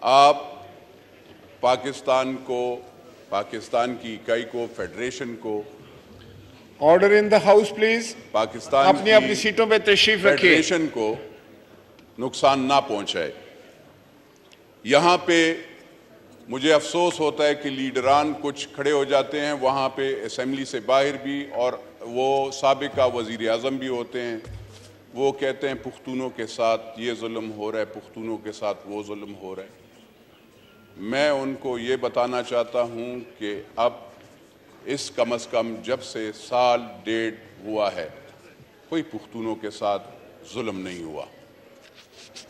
आप पाकिस्तान को, पाकिस्तान की इकाई को, फेडरेशन को, order in the house please, Pakistan अपनी अपनी सीटों पे तशरीफ रखिए, फेडरेशन को नुकसान ना पहुंचाए। यहाँ पे मुझे अफसोस होता है कि लीडरान कुछ खड़े हो जाते हैं वहाँ पे असेंबली से बाहर भी, और वो साबिका वज़ीर आज़म भी होते हैं। वो कहते हैं पुख्तूनों के साथ ये जुल्म हो रहा है, पुख्तूनों के साथ वो जुल्म हो रहा है। मैं उनको ये बताना चाहता हूँ कि अब इस कम अज़ कम जब से साल डेढ़ हुआ है कोई पुख्तूनों के साथ जुल्म नहीं हुआ।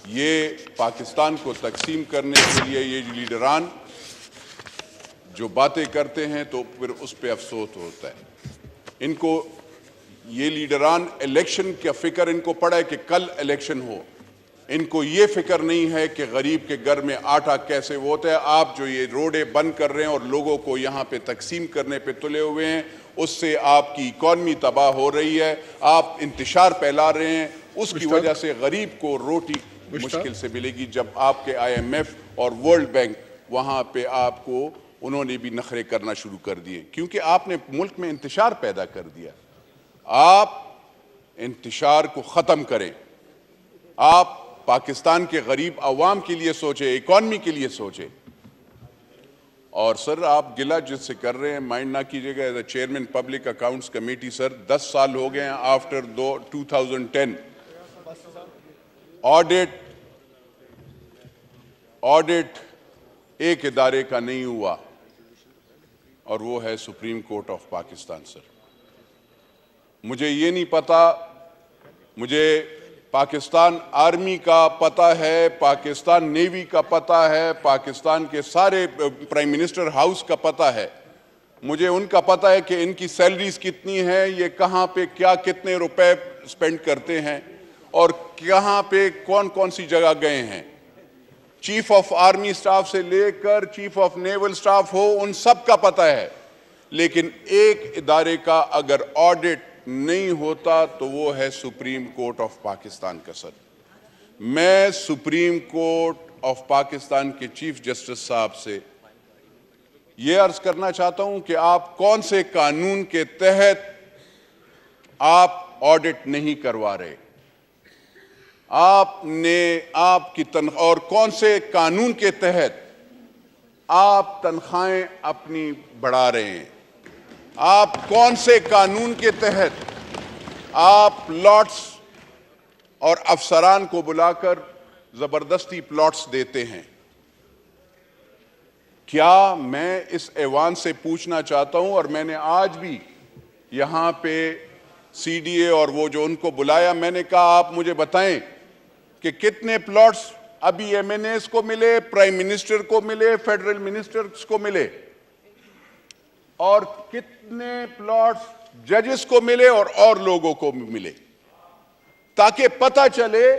ये पाकिस्तान को तकसीम करने के लिए ये लीडरान जो बातें करते हैं तो फिर उस पर अफसोस होता है। इनको ये लीडरान इलेक्शन का फिक्र इनको पड़ा है कि कल इलेक्शन हो, इनको ये फिक्र नहीं है कि गरीब के घर में आटा कैसे वो होता है। आप जो ये रोडें बंद कर रहे हैं और लोगों को यहाँ पे तकसीम करने पे तुले हुए हैं, उससे आपकी इकॉनमी तबाह हो रही है, आप इंतशार फैला रहे हैं, उसकी वजह से गरीब को रोटी मुश्किल से मिलेगी। जब आपके IMF और वर्ल्ड बैंक वहाँ पे आपको उन्होंने भी नखरे करना शुरू कर दिए, क्योंकि आपने मुल्क में इंतशार पैदा कर दिया। आप इंतशार को ख़त्म करें, आप पाकिस्तान के गरीब अवाम के लिए सोचें, इकॉनमी के लिए सोचें। और सर आप गिला जिससे कर रहे हैं माइंड ना कीजिएगा। As a chairman public accounts committee sir 10 साल हो गए हैं आफ्टर 2010 ऑडिट एक इदारे का नहीं हुआ और वो है supreme court of Pakistan. Sir मुझे ये नहीं पता, मुझे पाकिस्तान आर्मी का पता है, पाकिस्तान नेवी का पता है, पाकिस्तान के सारे प्राइम मिनिस्टर हाउस का पता है, मुझे उनका पता है कि इनकी सैलरीज कितनी है, ये कहाँ पे क्या कितने रुपए स्पेंड करते हैं और कहाँ पे कौन कौन सी जगह गए हैं। चीफ ऑफ आर्मी स्टाफ से लेकर चीफ ऑफ नेवल स्टाफ हो, उन सब का पता है। लेकिन एक इदारे का अगर ऑडिट नहीं होता तो वो है सुप्रीम कोर्ट ऑफ पाकिस्तान का। सर मैं सुप्रीम कोर्ट ऑफ पाकिस्तान के चीफ जस्टिस साहब से ये अर्ज करना चाहता हूं कि आप कौन से कानून के तहत आप ऑडिट नहीं करवा रहे, आपने आपकी तनख्वाह, और कौन से कानून के तहत आप तनख्वाहें अपनी बढ़ा रहे हैं, आप कौन से कानून के तहत आप प्लॉट्स और अफसरान को बुलाकर जबरदस्ती प्लॉट्स देते हैं। क्या मैं इस ऐवान से पूछना चाहता हूं, और मैंने आज भी यहां पे CDA और वो जो उनको बुलाया, मैंने कहा आप मुझे बताएं कि कितने प्लॉट्स अभी MNAs को मिले, प्राइम मिनिस्टर को मिले, फेडरल मिनिस्टर्स को मिले, और कितने प्लॉट्स जजेस को मिले और लोगों को मिले, ताकि पता चले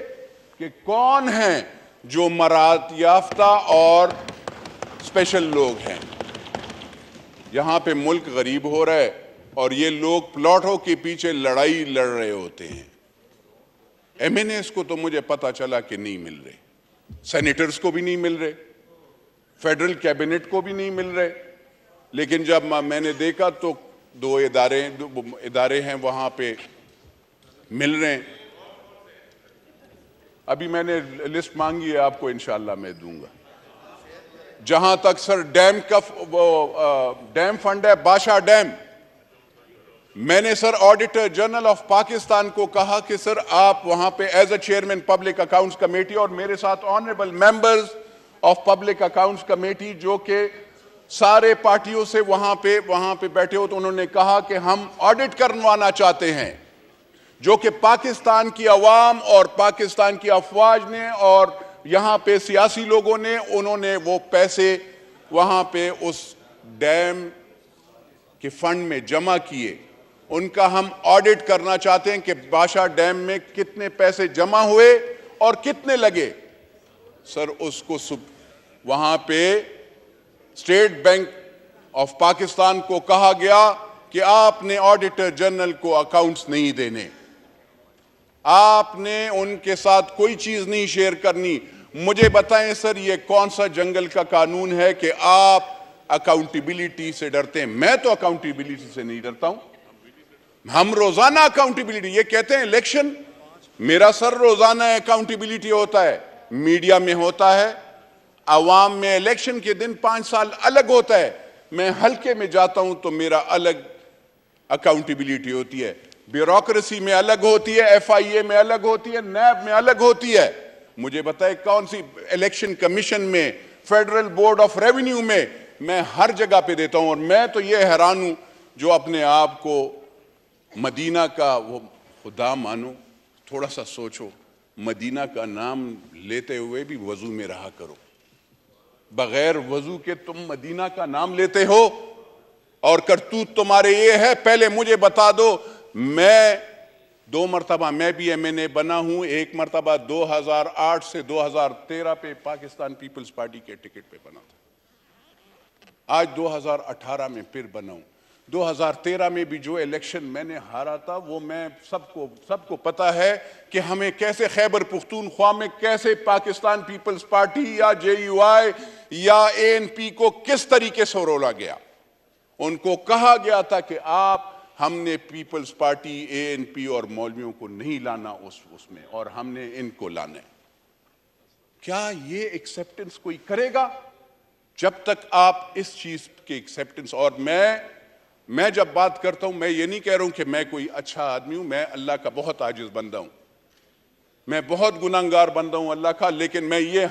कि कौन हैं जो मरात याफ्ता और स्पेशल लोग हैं। यहां पे मुल्क गरीब हो रहा है और ये लोग प्लॉटों के पीछे लड़ाई लड़ रहे होते हैं। MNAs को तो मुझे पता चला कि नहीं मिल रहे, सेनेटर्स को भी नहीं मिल रहे, फेडरल कैबिनेट को भी नहीं मिल रहे। लेकिन जब मैंने देखा तो दो इदारे हैं वहां पे मिल रहे हैं। अभी मैंने लिस्ट मांगी है, आपको इंशाल्लाह मैं दूंगा। जहां तक सर डैम का डैम फंड है, बादशाह डैम, मैंने sir auditor general of Pakistan को कहा कि सर आप वहां पे as a chairman public accounts committee, और मेरे साथ honourable members of public accounts committee जो कि सारे पार्टियों से वहां पे बैठे हो, तो उन्होंने कहा कि हम ऑडिट करवाना चाहते हैं, जो कि पाकिस्तान की अवाम और पाकिस्तान की अफवाज ने और यहां पे सियासी लोगों ने, उन्होंने वो पैसे वहां पे उस डैम के फंड में जमा किए, उनका हम ऑडिट करना चाहते हैं कि बादशाह डैम में कितने पैसे जमा हुए और कितने लगे। सर उसको वहां पे स्टेट बैंक ऑफ पाकिस्तान को कहा गया कि आपने ऑडिटर जनरल को अकाउंट्स नहीं देने, आपने उनके साथ कोई चीज नहीं शेयर करनी। मुझे बताएं सर, ये कौन सा जंगल का कानून है कि आप अकाउंटेबिलिटी से डरते हैं? मैं तो अकाउंटेबिलिटी से नहीं डरता हूं। हम रोजाना अकाउंटेबिलिटी, ये कहते हैं इलेक्शन, मेरा सर रोजाना अकाउंटेबिलिटी होता है, मीडिया में होता है, अवाम में इलेक्शन के दिन 5 साल अलग होता है। मैं हल्के में जाता हूं तो मेरा अलग अकाउंटेबिलिटी होती है, ब्यूरोक्रेसी में अलग होती है, FIA में अलग होती है, NAB में अलग होती है। मुझे बताए कौन सी, इलेक्शन कमीशन में, फेडरल बोर्ड ऑफ रेवेन्यू में, मैं हर जगह पे देता हूं। और मैं तो ये हैरान हूं जो अपने आप को मदीना का वो खुदा मानो। थोड़ा सा सोचो, मदीना का नाम लेते हुए भी वजू में रहा करो, बगैर वजू के तुम मदीना का नाम लेते हो और करतूत तुम्हारे ये है। पहले मुझे बता दो, मैं 2 मरतबा मैं भी MNA बना हूं, 1 मरतबा 2008 से 2013 पे पाकिस्तान पीपल्स पार्टी के टिकट पे बना था। आज 2018 में फिर बना हूं। 2013 में भी जो इलेक्शन मैंने हारा था वो मैं सबको पता है कि हमें कैसे खैबर पुख्तूनख्वा में कैसे पाकिस्तान पीपल्स पार्टी या JUI या ANP को किस तरीके से रोला गया। उनको कहा गया था कि हमने पीपल्स पार्टी, ANP और मौलवियों को नहीं लाना उसमें, और हमने इनको लाना है। क्या ये एक्सेप्टेंस कोई करेगा? जब तक आप इस चीज के एक्सेप्टेंस, और मैं जब बात करता हूं, मैं ये नहीं कह रहा हूं कि मैं कोई अच्छा आदमी हूं, मैं अल्लाह का बहुत आजिज बंदा हूं, मैं बहुत गुनाहगार बंदा हूं अल्लाह का। लेकिन मैं ये,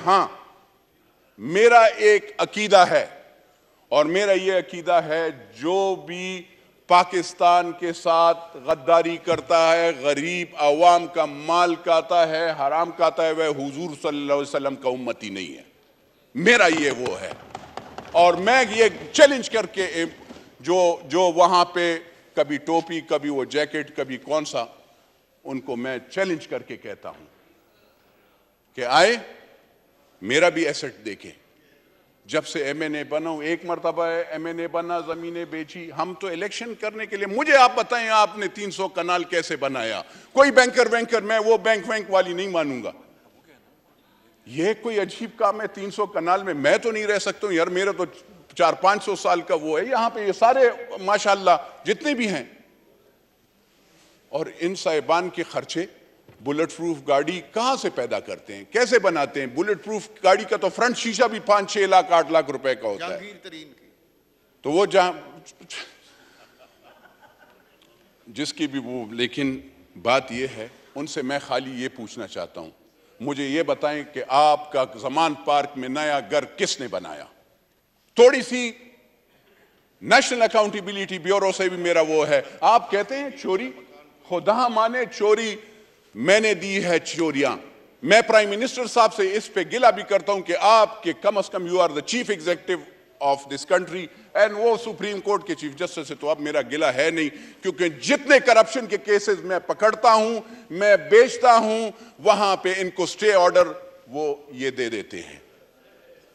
मेरा एक अकीदा है, और मेरा ये अकीदा है जो भी पाकिस्तान के साथ गद्दारी करता है, गरीब अवाम का माल खाता है, हराम खाता है, वह हुजूर सल्लल्लाहु अलैहि वसल्लम का उम्मती नहीं है। मेरा ये वो है। और मैं ये चैलेंज करके, जो वहां पे कभी टोपी, कभी वो जैकेट, कभी कौन सा, उनको मैं चैलेंज करके कहता हूं कि आए, मेरा भी एसेट देखें। जब से MNA बना हूं, 1 मरतबा MNA बना, जमीनें बेची। हम तो इलेक्शन करने के लिए, मुझे आप बताएं आपने 300 कनाल कैसे बनाया? कोई बैंकर, मैं वो बैंक वाली नहीं मानूंगा। ये कोई अजीब काम है 300 कनाल में? मैं तो नहीं रह सकता हूं यार, मेरा तो 400-500 साल का वो है। यहां पे ये सारे माशाल्लाह जितने भी हैं, और इन साहिबान के खर्चे, बुलेट प्रूफ गाड़ी कहां से पैदा करते हैं, कैसे बनाते हैं? बुलेट प्रूफ गाड़ी का तो फ्रंट शीशा भी 5-6 लाख 8 लाख रुपए का होता है। तो वो जहां जिसकी भी वो, लेकिन बात ये है, उनसे मैं खाली ये पूछना चाहता हूं, मुझे ये बताएं कि आपका जमान पार्क में नया घर किसने बनाया? थोड़ी सी नेशनल अकाउंटेबिलिटी ब्यूरो से भी मेरा वो है। आप कहते हैं चोरी, खुदा माने चोरी मैंने दी है चोरियां। मैं प्राइम मिनिस्टर साहब से इस पे गिला भी करता हूं कि आपके कम से कम, you are the chief executive of this country, and वो सुप्रीम कोर्ट के चीफ जस्टिस से तो अब मेरा गिला है नहीं, क्योंकि जितने करप्शन के केसेस मैं पकड़ता हूं, मैं बेचता हूं, वहां पे इनको स्टे ऑर्डर वो ये दे देते हैं।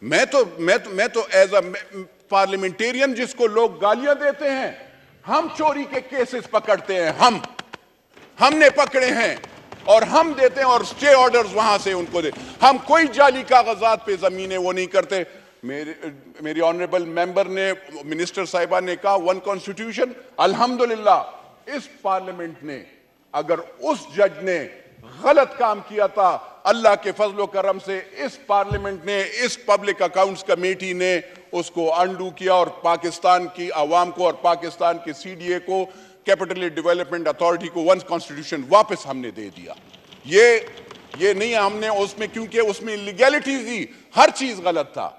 मैं तो एज अ पार्लियामेंटेरियन, जिसको लोग गालियां देते हैं, हम चोरी के केसेस पकड़ते हैं, हमने पकड़े हैं और हम देते हैं, और स्टे ऑर्डर्स वहां से उनको दे। हम कोई जाली कागजात पे जमीनें वो नहीं करते। मेरी ऑनरेबल मेंबर ने, मिनिस्टर साहिबा ने कहा 1 कॉन्स्टिट्यूशन। अल्हम्दुलिल्लाह इस पार्लियामेंट ने, अगर उस जज ने गलत काम किया था, अल्लाह के फजलो करम से इस पार्लियामेंट ने, इस पब्लिक अकाउंट्स कमेटी ने उसको अंडू किया, और पाकिस्तान की आवाम को और पाकिस्तान के CDA को, कैपिटल डेवलपमेंट अथॉरिटी को 1 कॉन्स्टिट्यूशन वापस हमने दे दिया। ये नहीं हमने उसमें, क्योंकि उसमें लीगैलिटीज थी, हर चीज गलत था।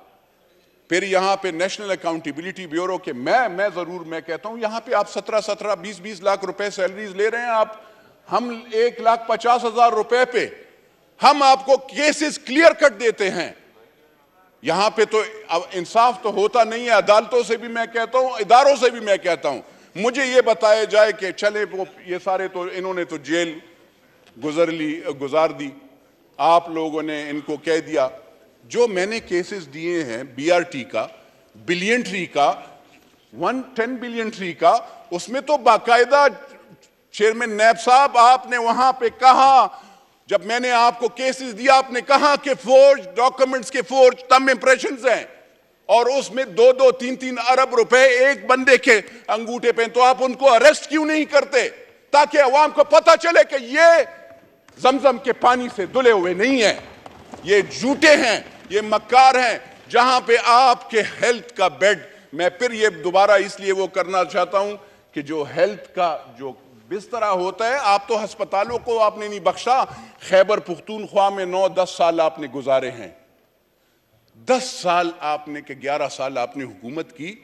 फिर यहां पे नेशनल अकाउंटेबिलिटी ब्यूरो के, मैं कहता हूं यहां पे आप 17-17, 20-20 लाख रुपए सैलरीज ले रहे हैं आप, हम 1,50,000 रुपए पे हम आपको केसेस क्लियर कट देते हैं। यहां पे तो इंसाफ तो होता नहीं है। अदालतों से भी मैं कहता हूं, इदारों से भी मैं कहता हूं, मुझे ये बताया जाए कि चले वो ये सारे तो इन्होंने तो जेल गुजार दी, आप लोगों ने इनको कह दिया। जो मैंने केसेस दिए हैं BRT का, बिलियन ट्री का, 110 बिलियन ट्री का, उसमें तो बाकायदा चेयरमैन नैब साहब आपने वहां पे कहा जब मैंने आपको केसेस दिया, आपने कहा कि फोर्ज डॉक्यूमेंट्स के फोर्ज थंब इंप्रेशंस हैं और उसमें 2-2, 3-3 अरब रुपए एक बंदे के अंगूठे पे, तो आप उनको अरेस्ट क्यों नहीं करते ताकि अवाम को पता चले कि ये जमजम के पानी से धुले हुए नहीं है, ये झूठे हैं, ये मक्कार हैं। जहां पे आपके हेल्थ का बेड, मैं फिर ये दोबारा इसलिए वो करना चाहता हूं कि जो हेल्थ का जो बिस्तरा होता है, आप तो अस्पतालों को आपने नहीं बख्शा। खैबर पुख्तूनख्वा में 9-10 साल आपने गुजारे हैं, 10 साल आपने के 11 साल आपने हुकूमत की,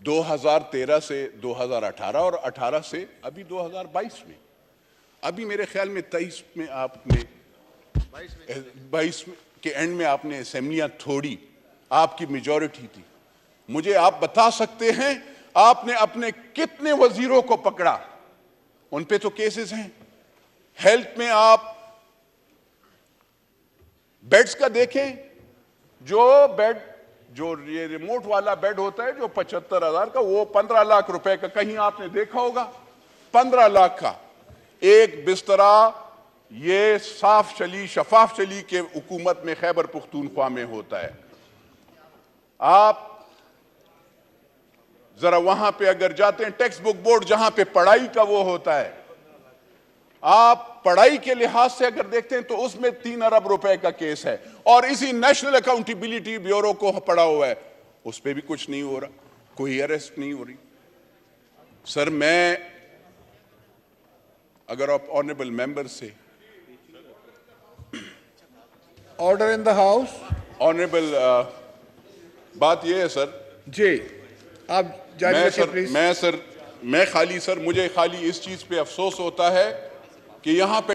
2013 से 2018 और 18 से अभी 2022 में, अभी मेरे ख्याल में 23 में आपने 22 के एंड में आपने असेंबलियां तोड़ी, आपकी मेजॉरिटी थी। मुझे आप बता सकते हैं आपने अपने कितने वजीरों को पकड़ा? उन पे तो केसेस हैं। हेल्थ में आप बेड्स का देखें, जो बेड, जो ये रिमोट वाला बेड होता है जो 75,000 का, वो 15 लाख रुपए का, कहीं आपने देखा होगा 15 लाख का एक बिस्तरा। ये साफ चली शफाफ चली के हुकूमत में खैबर पुख्तूनख्वा में होता है। आप जरा वहां पे अगर जाते हैं, टेक्स्ट बुक बोर्ड जहां पे पढ़ाई का वो होता है, आप पढ़ाई के लिहाज से अगर देखते हैं तो उसमें 3 अरब रुपए का केस है, और इसी नेशनल अकाउंटेबिलिटी ब्यूरो को पड़ा हुआ है, उस पर भी कुछ नहीं हो रहा, कोई अरेस्ट नहीं हो रही। सर, मैं अगर आप ऑनरेबल मेंबर से Order in the House. Honourable बात यह है सर जी, आप जारी रखिए प्लीज। मैं खाली सर, मुझे खाली इस चीज पे अफसोस होता है कि यहां पे